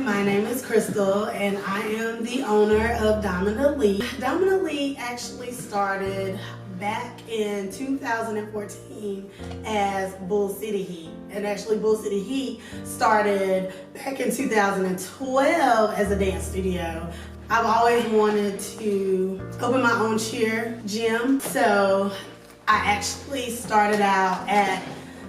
my name is Crystal and I am the owner of Diamond Elite. Diamond Elite actually started back in 2014 as Bull City Heat. And actually Bull City Heat started back in 2012 as a dance studio. I've always wanted to open my own cheer gym, so I actually started out at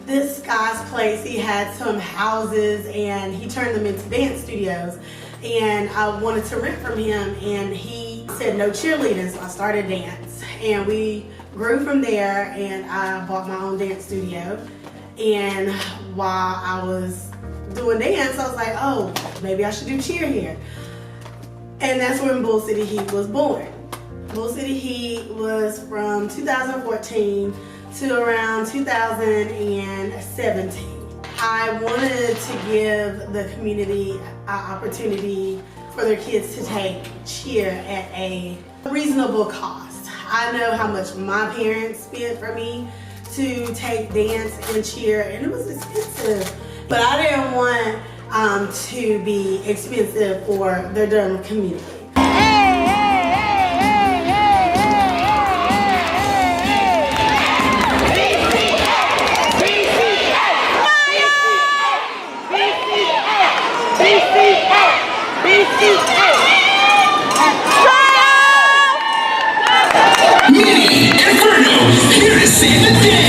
this guy's place. He had some houses and he turned them into dance studios, and I wanted to rent from him, and he said no cheerleading, so I started dance, and we grew from there, and I bought my own dance studio. And while I was doing dance, I was like, oh, maybe I should do cheer here. And that's when Bull City Heat was born. Bull City Heat was from 2014 to around 2017. I wanted to give the community an opportunity for their kids to take cheer at a reasonable cost. I know how much my parents spent for me to take dance and cheer, and it was expensive, but I didn't want to be expensive for the Durham community. Mini Inferno, here to save the day.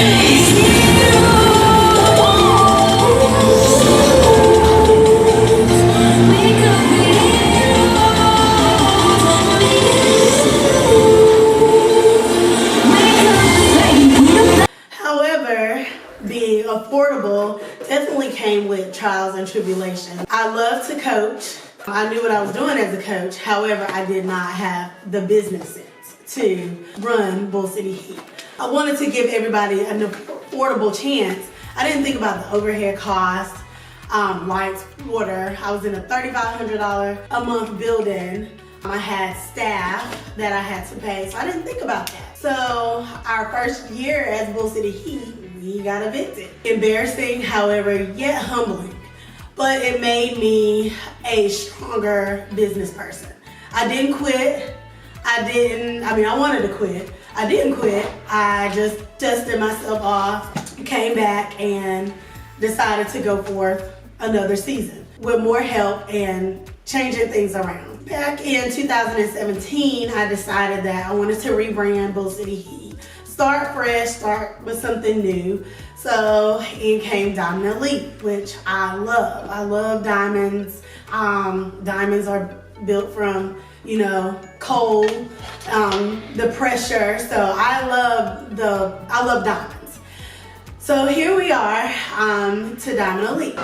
However, being affordable definitely came with trials and tribulations. I love to coach. I knew what I was doing as a coach. However, I did not have the business sense to run Bull City Heat. I wanted to give everybody an affordable chance. I didn't think about the overhead costs, lights, water. I was in a $3,500 a month building. I had staff that I had to pay, so I didn't think about that. So our first year as Bull City Heat, we got evicted. Embarrassing, however, yet humbling. But it made me a stronger business person. I didn't quit. I wanted to quit. I didn't quit. I just dusted myself off, came back, and decided to go forth another season with more help and changing things around. Back in 2017, I decided that I wanted to rebrand Bull City Heat. Start fresh, start with something new. So in came Diamond Elite, which I love. I love diamonds. Diamonds are built from, coal, the pressure. So I love diamonds. So here we are to Diamond Elite.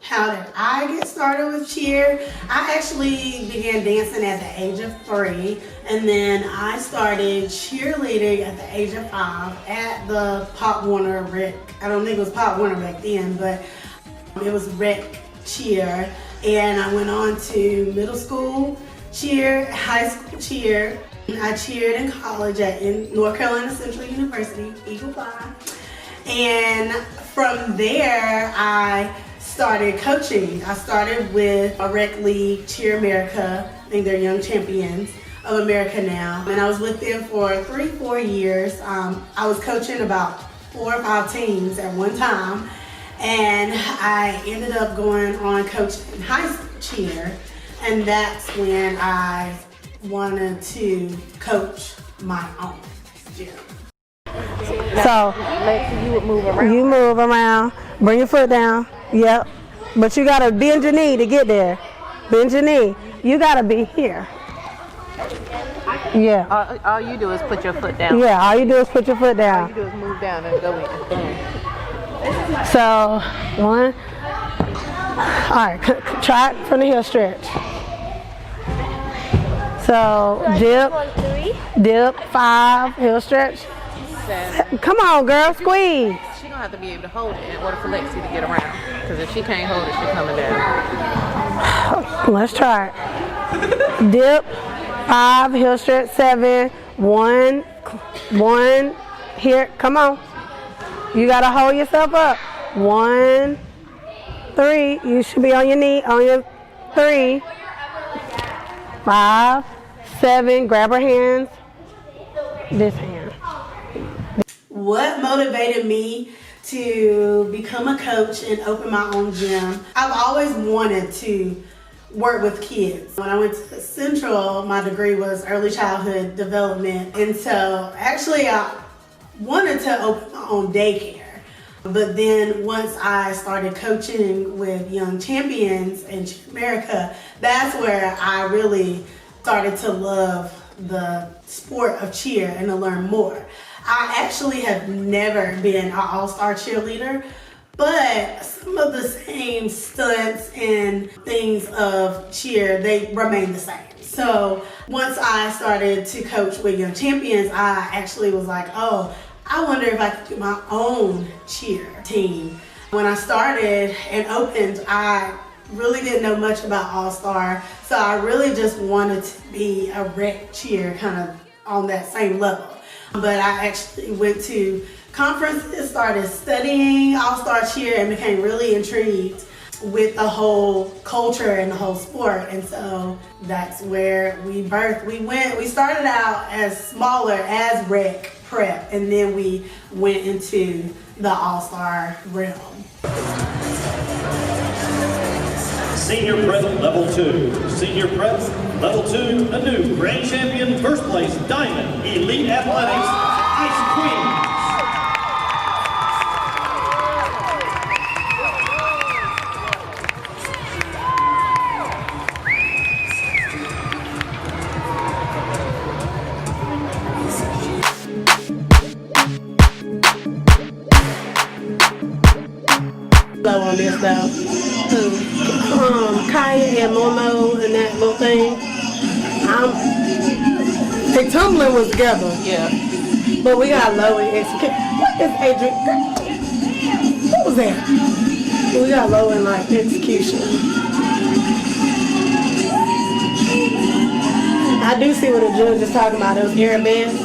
How did I get started with cheer? I actually began dancing at the age of 3, and then I started cheerleading at the age of 5 at the Pop Warner Rec. I don't think it was Pop Warner back then, but it was Rec Cheer. And I went on to middle school cheer, high school cheer. I cheered in college at North Carolina Central University, Eagle Fly. And from there, I started coaching. I started with a rec league, Cheer America. I think they're young champions. of America now, and I was with them for 3-4 years. I was coaching about 4 or 5 teams at one time, and I ended up going on coaching high school cheer, and that's when I wanted to coach my own gym. So You would move around. you move around, bring your foot down. Yep. But you gotta bend your knee to get there. Bend your knee. You gotta be here. Yeah. All you do is put your foot down. Yeah. All you do is put your foot All down. you do is move down and go in. So 1. All right. Try it from the heel stretch. So dip 5 heel stretch. 7. Come on, girl, squeeze. She gonna have to be able to hold it in order for Lexi to get around. Because if she can't hold it, she's coming down. Let's try it. Dip 5 heel stretch 7. 1. Here, come on. You gotta hold yourself up. 1, 3. You should be on your knee. On your 3, 5, 7. Grab her hands. This hand. What motivated me to become a coach and open my own gym? I've always wanted to work with kids. When I went to Central, my degree was early childhood development, and so actually I wanted to open my own daycare. But then once I started coaching with Young Champions in America, that's where I really started to love the sport of cheer and to learn more. I actually have never been an all-star cheerleader, but some of the same stunts and things of cheer, they remain the same. So once I started to coach with Young Champions, I actually was like, oh, I wonder if I could do my own cheer team. When I started and opened, I really didn't know much about All-Star, so I really just wanted to be a rec cheer kind of on that same level. But I actually went to conferences, started studying All-Star cheer, and became really intrigued with the whole culture and the whole sport. And so that's where we birthed. We started out as smaller as rec prep, and then we went into the All-Star realm. Senior Prep Level 2. Senior Prep Level 2, a new Grand Champion First Place Diamond Elite Athletics Ice Queen. Low on this though. Kaya and Momo and that little thing. They tumbling was together, Yeah. but we got low in execution. What is Adrian? What was that? We got low in like execution. I do see what the judge is talking about. Those airbands.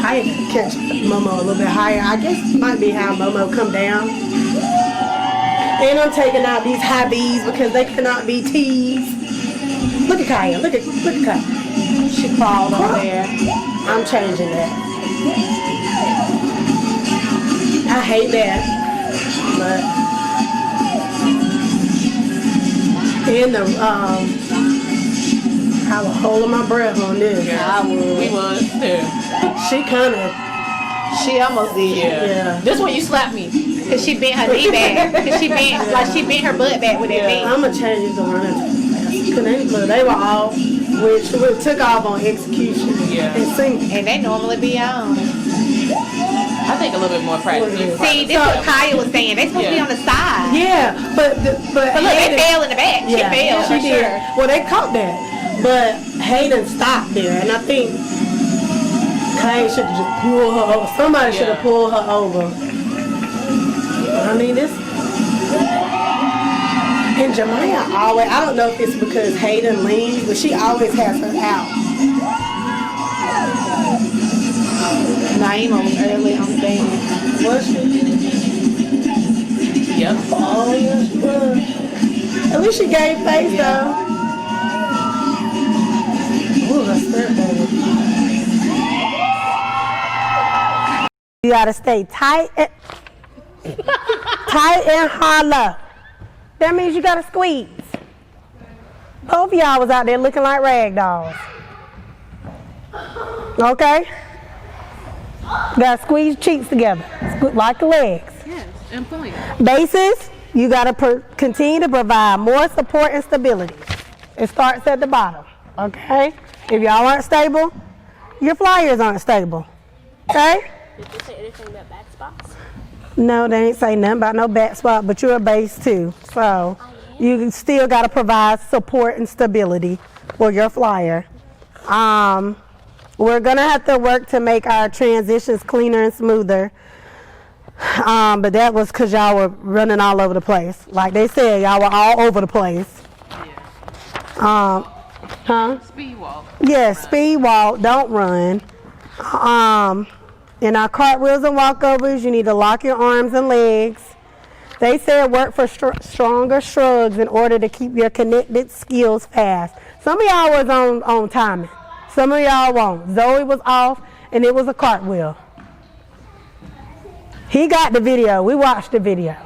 I catch Momo a little bit higher. I guess it might be how Momo come down. And I'm taking out these high B's because they cannot be T's. Look at Kaya. Look at Kaya. She crawled on there. I'm changing that. I hate that. But in the I was holding my breath on this. I would. We was too. She kind of. She almost did. Yeah. This one you slapped me. Cause she bent her knee back. Cause she bent her butt back with that knee. I'm gonna change it to running too fast. Cause they were all, which took off on execution. Yeah. And singing. And they normally be on. I think a little bit more practice. See, this is what Kaya was saying. They supposed to be on the side. Yeah, but But look, they fell in the back. She fell for she did. sure. Well, they caught that, but Hayden stopped there, and I think Kaya should have just pulled her over. Somebody should have pulled her over. I mean, this. And Jemiah always, I don't know if it's because Hayden leaves, but she always has her out. Naima was early on stage. Was she? Yep. Oh, yeah, she was. At least she gave face, though. You gotta stay tight and hollow. That means you gotta squeeze. Both of y'all was out there looking like rag dolls. Okay? Gotta squeeze cheeks together, like the legs. Yes, and point. Bases, you gotta continue to provide more support and stability. It starts at the bottom, okay? If y'all aren't stable, your flyers aren't stable, okay? Did you say anything about back spots? No, they ain't say nothing about no back spot, but you're a base too. So you still got to provide support and stability for your flyer. We're going to have to work to make our transitions cleaner and smoother. But that was because y'all were running all over the place. Like they said, y'all were all over the place. Speed walk. Yeah, speed walk, don't run. In our cartwheels and walkovers, you need to lock your arms and legs. They said work for stronger shrugs in order to keep your connected skills fast. Some of y'all was on timing. Some of y'all won't. Zoe was off, and it was a cartwheel. He got the video. We watched the video.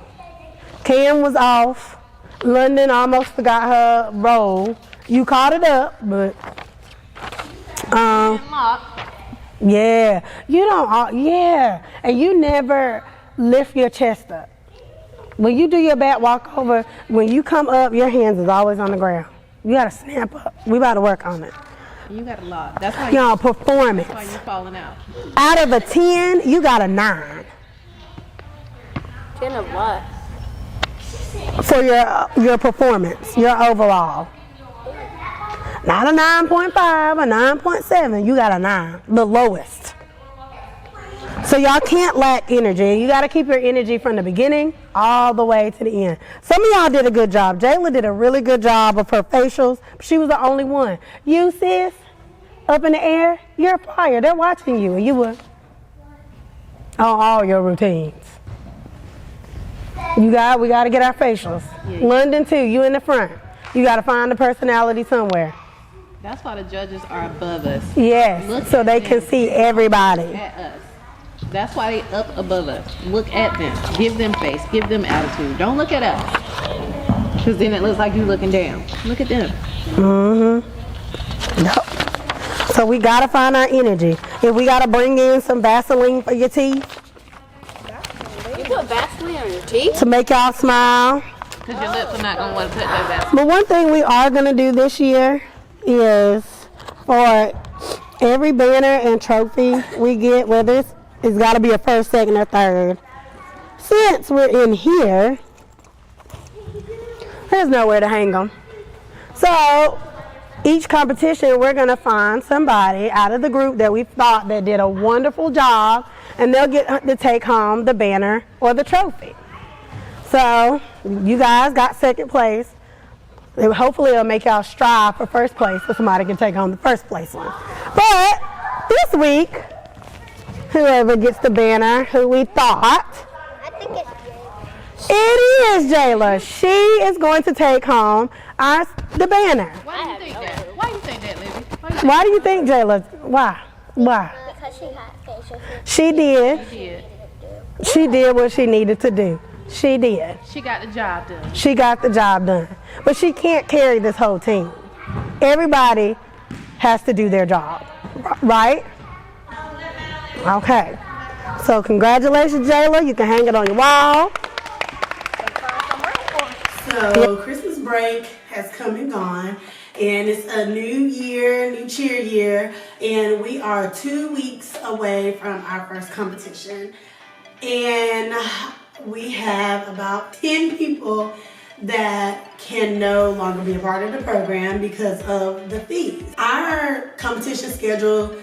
Cam was off. London almost forgot her role. You caught it up, but yeah, you don't. Yeah, and you never lift your chest up. When you do your back walkover, when you come up, your hands is always on the ground. You gotta snap up. We about to work on it. You got a lot. That's why Y'all, performance. that's why you're falling out. Out of a 10, you got a 9 10 of what? for your performance, your overall. Not a 9.5, a 9.7. You got a 9, the lowest. So y'all can't lack energy. You got to keep your energy from the beginning all the way to the end. Some of y'all did a good job. Jayla did a really good job of her facials. She was the only one. You, sis, up in the air, you're a flyer. They're watching you, and you were on all your routines. We got to get our facials. Yeah. London, too, you in the front. You got to find the personality somewhere. That's why the judges are above us. Yes, Look so at they them. can see everybody. At us. That's why they up above us. Look at them. Give them face. Give them attitude. Don't look at us. Because then it looks like you looking down. Look at them. No. So we gotta find our energy. If we gotta bring in some Vaseline for your teeth You put Vaseline on your teeth? to make y'all smile. Because your lips are not going to want to touch that Vaseline. But one thing we are gonna do this year is for every banner and trophy we get, whether it's gotta be a first, second, or third. Since we're in here, there's nowhere to hang them. So each competition, we're gonna find somebody out of the group that we thought that did a wonderful job, and they'll get to take home the banner or the trophy. So you guys got second place. Hopefully it'll make y'all strive for first place so somebody can take home the first place one. But this week, whoever gets the banner, who we thought, I think it's Jayla. it is Jayla. She is going to take home the banner. Why do you think that? Why do you think that, Libby? Why do you think Jayla? Why? Because she had facial hair. She did. Did. She did what she needed to do. She did. She got the job done. She got the job done. But she can't carry this whole team. Everybody has to do their job, right? Okay. So congratulations, Jayla. You can hang it on your wall. So Christmas break has come and gone, and it's a new year, new cheer year, and we are 2 weeks away from our first competition. And we have about 10 people that can no longer be a part of the program because of the fees. Our competition schedule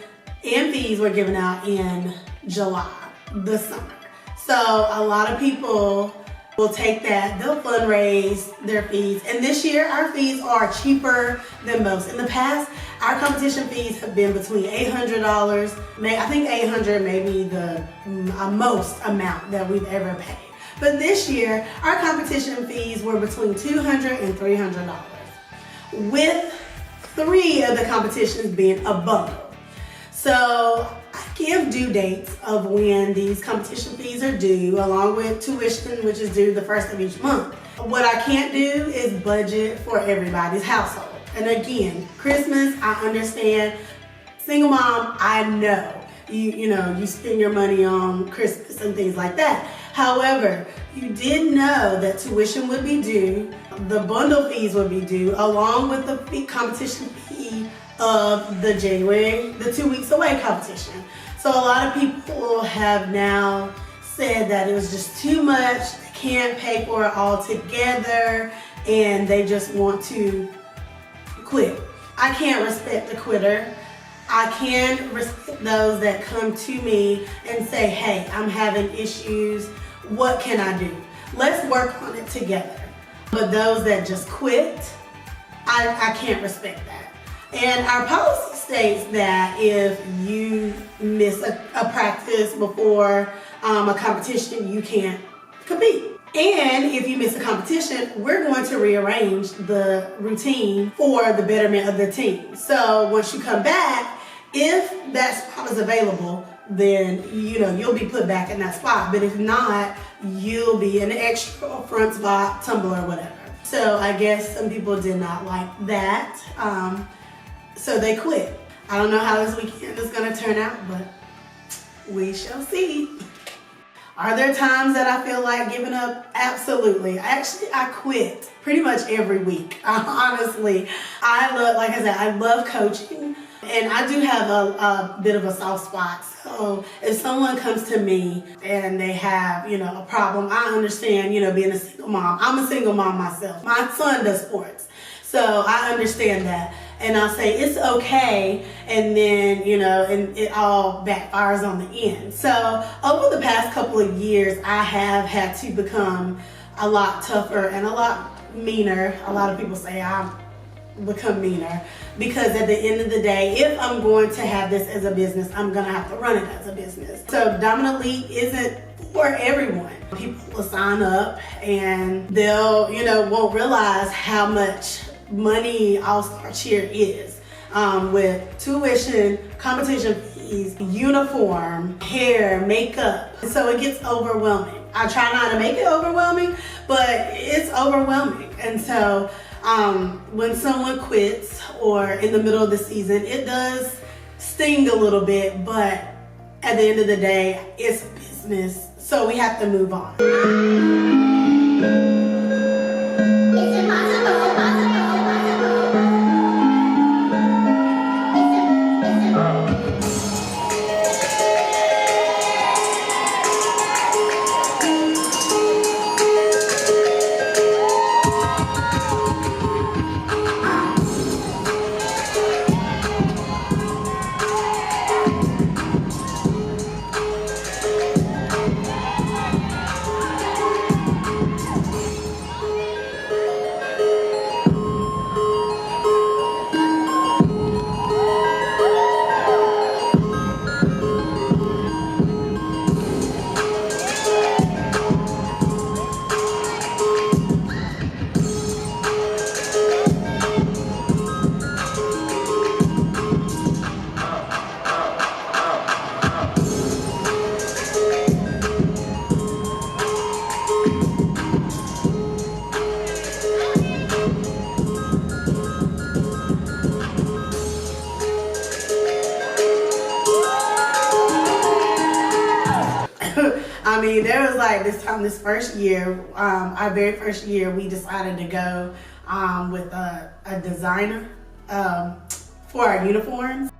and fees were given out in July, this summer. So a lot of people will take that, they'll fundraise their fees. And this year, our fees are cheaper than most. In the past, our competition fees have been between $800, I think $800 may be the most amount that we've ever paid. But this year, our competition fees were between $200 and $300, with 3 of the competitions being a bundle. So I give due dates of when these competition fees are due, along with tuition, which is due the first of each month. What I can't do is budget for everybody's household. And again, Christmas, I understand. Single mom, I know. You spend your money on Christmas and things like that. However, you did know that tuition would be due, the bundle fees would be due, along with the competition fee of the 2 weeks away competition. So a lot of people have now said that it was just too much, they can't pay for it all together, and they just want to quit. I can't respect the quitter. I can respect those that come to me and say, hey, I'm having issues. What can I do? Let's work on it together. But those that just quit, I can't respect that. And our policy states that if you miss a practice before a competition, you can't compete. And if you miss a competition, we're going to rearrange the routine for the betterment of the team. So once you come back, if that spot is available, then you'll be put back in that spot. But if not, you'll be in the extra front spot, tumble or whatever. So I guess some people did not like that. So they quit. I don't know how this weekend is going to turn out, but we shall see. Are there times that I feel like giving up? Absolutely. Actually, I quit pretty much every week. Honestly, I love coaching, and I do have a bit of a soft spot. So if someone comes to me and they have, a problem, I understand, being a single mom. I'm a single mom myself. My son does sports, so I understand that. And I'll say, it's okay, and then, and it all backfires on the end. So over the past couple of years, I have had to become a lot tougher and a lot meaner. A lot of people say I've become meaner, because at the end of the day, if I'm going to have this as a business, I'm gonna have to run it as a business. So Dominant League isn't for everyone. People will sign up and they'll, won't realize how much money All-Star Cheer is, with tuition, competition fees, uniform, hair, makeup. So it gets overwhelming. I try not to make it overwhelming, but it's overwhelming. And so when someone quits or in the middle of the season, it does sting a little bit, but at the end of the day, it's a business, so we have to move on. I mean, there was like this first year, our very first year, we decided to go with a designer for our uniforms.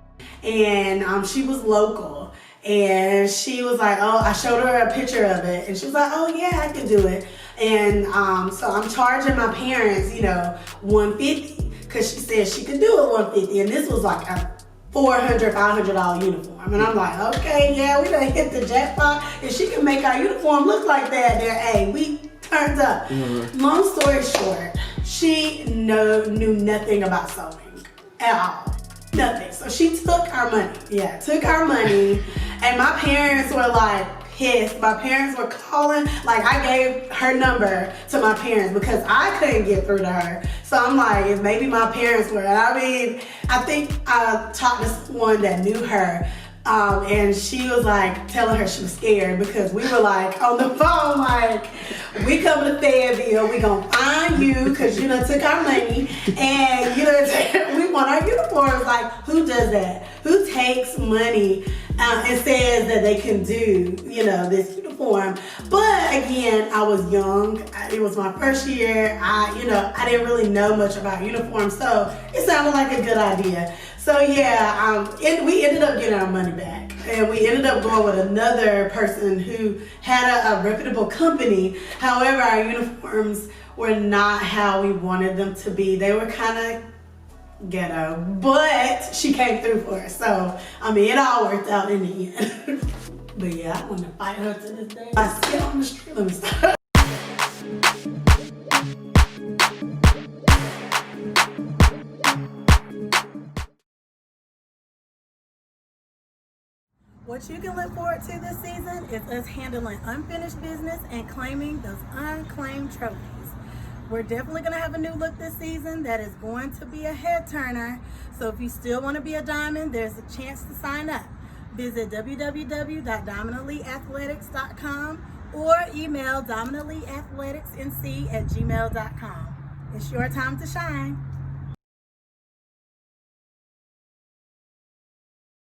And she was local. And she was like, oh, I showed her a picture of it. And she was like, oh yeah, I can do it. And so I'm charging my parents, $150, because she said she could do it $150. And this was like a $400, $500 uniform. And I'm like, okay, yeah, we done hit the jackpot. If she can make our uniform look like that, then hey, we turned up. Mm-hmm. Long story short, she knew nothing about sewing at all. Nothing. So she took our money. Yeah, took our money. And my parents were like pissed. My parents were calling. Like, I gave her number to my parents because I couldn't get through to her. So I'm like, if maybe my parents were. And I mean, I think I talked to someone that knew her. And she was like telling her she was scared because we were like on the phone, like, we coming to Fayetteville, we gonna find you because you done took our money and you know we want our uniforms. Like, who does that? Who takes money and says that they can do, you know, this uniform? But again, I was young. It was my first year. I didn't really know much about uniforms, so it sounded like a good idea. So yeah, we ended up getting our money back, and we ended up going with another person who had a reputable company. However, our uniforms were not how we wanted them to be. They were kind of ghetto, but she came through for us. So I mean, it all worked out in the end. But yeah, I want to fight her to this day. I see her on the street. Let me stop. What you can look forward to this season is us handling unfinished business and claiming those unclaimed trophies. We're definitely going to have a new look this season that is going to be a head turner. So if you still want to be a Diamond, there's a chance to sign up. Visit www.diamondeliteathletics.com or email diamondeliteathleticsnc@gmail.com. It's your time to shine.